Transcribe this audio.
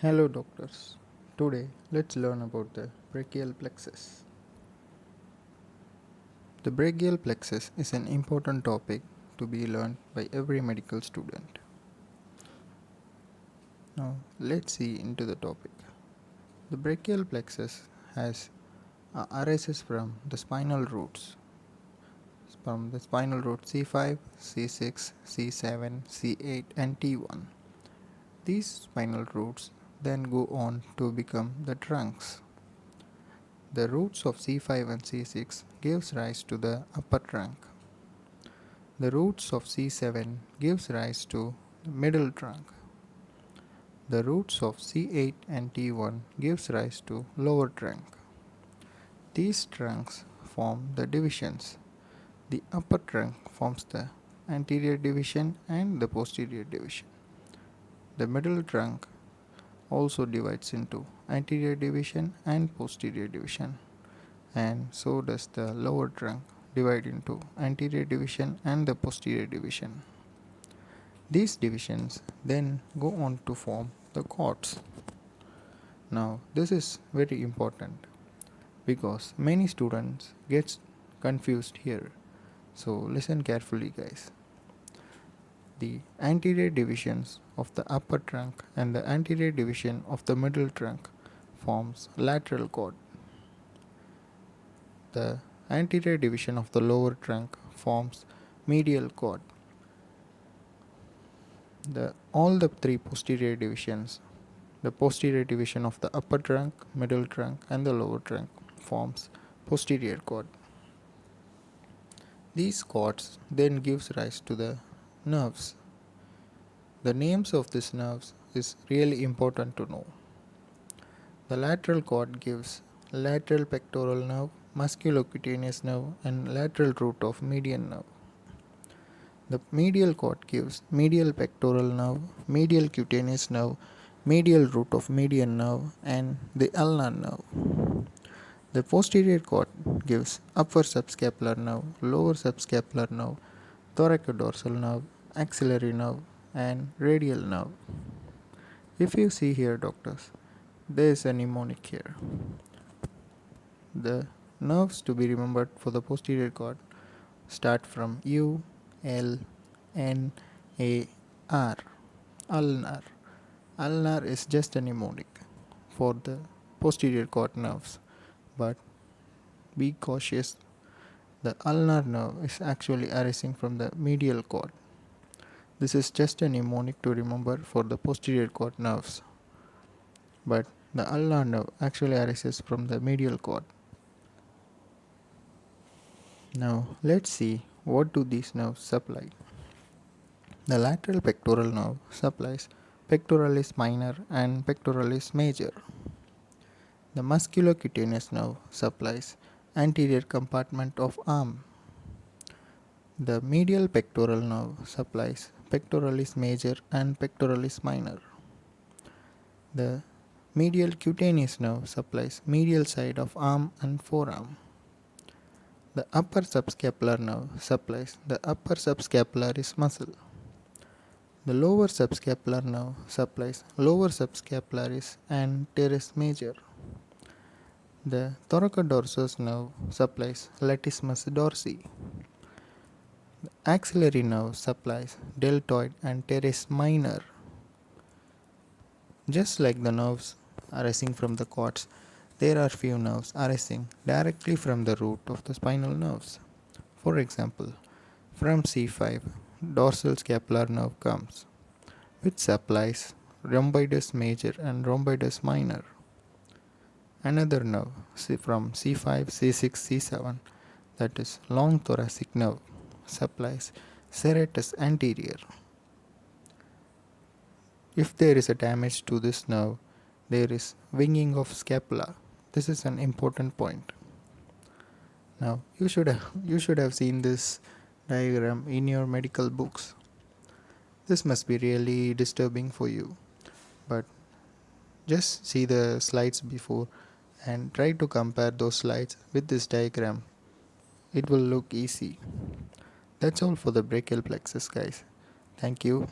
Hello doctors. Today let's learn about the brachial plexus. The brachial plexus is an important topic to be learned by every medical student. Now let's see into the topic. The brachial plexus arises from the spinal roots. From the spinal root C5, C6, C7, C8 and T1. These spinal roots then go on to become the trunks. The roots of C5 and C6 gives rise to the upper trunk. The roots of C7 gives rise to the middle trunk. The roots of C8 and T1 gives rise to lower trunk. These trunks form the divisions. The upper trunk forms the anterior division and the posterior division. The middle trunk also divides into anterior division and posterior division, and so does the lower trunk divide into anterior division and the posterior division. These divisions then go on to form the cords. Now this is very important because many students get confused here. So listen carefully guys. The anterior divisions of the upper trunk and the anterior division of the middle trunk forms lateral cord. The anterior division of the lower trunk forms medial cord. All the three posterior divisions, the posterior division of the upper trunk, middle trunk and the lower trunk forms posterior cord. These cords then gives rise to the nerves. The names of these nerves is really important to know. The lateral cord gives lateral pectoral nerve, musculocutaneous nerve and lateral root of median nerve. The medial cord gives medial pectoral nerve, medial cutaneous nerve, medial root of median nerve and the ulnar nerve. The posterior cord gives upper subscapular nerve, lower subscapular nerve, thoracodorsal nerve, axillary nerve and radial nerve. If you see here doctors, there is a mnemonic here. The nerves to be remembered for the posterior cord start from U, L, N, A, R. Ulnar. Ulnar is just a mnemonic for the posterior cord nerves, but be cautious. The ulnar nerve is actually arising from the medial cord. This is just a mnemonic to remember for the posterior cord nerves, but the ulnar nerve actually arises from the medial cord. Now let's see what do these nerves supply. The lateral pectoral nerve supplies pectoralis minor and pectoralis major. The musculocutaneous nerve supplies anterior compartment of arm. The medial pectoral nerve supplies pectoralis major and pectoralis minor. The medial cutaneous nerve supplies medial side of arm and forearm. The upper subscapular nerve supplies the upper subscapularis muscle. The lower subscapular nerve supplies lower subscapularis and teres major. The thoracodorsal nerve supplies latissimus dorsi. The axillary nerve supplies deltoid and teres minor. Just like the nerves arising from the cords, there are few nerves arising directly from the root of the spinal nerves. For example, from C5, dorsal scapular nerve comes, which supplies rhomboides major and rhomboides minor. Another nerve from C5, C6, C7, that is long thoracic nerve, supplies serratus anterior. If there is a damage to this nerve, there is winging of scapula. This is an important point. Now you should have seen this diagram in your medical books. This must be really disturbing for you, but just see the slides before and try to compare those slides with this diagram. It will look easy. That's all for the brachial plexus guys. Thank you.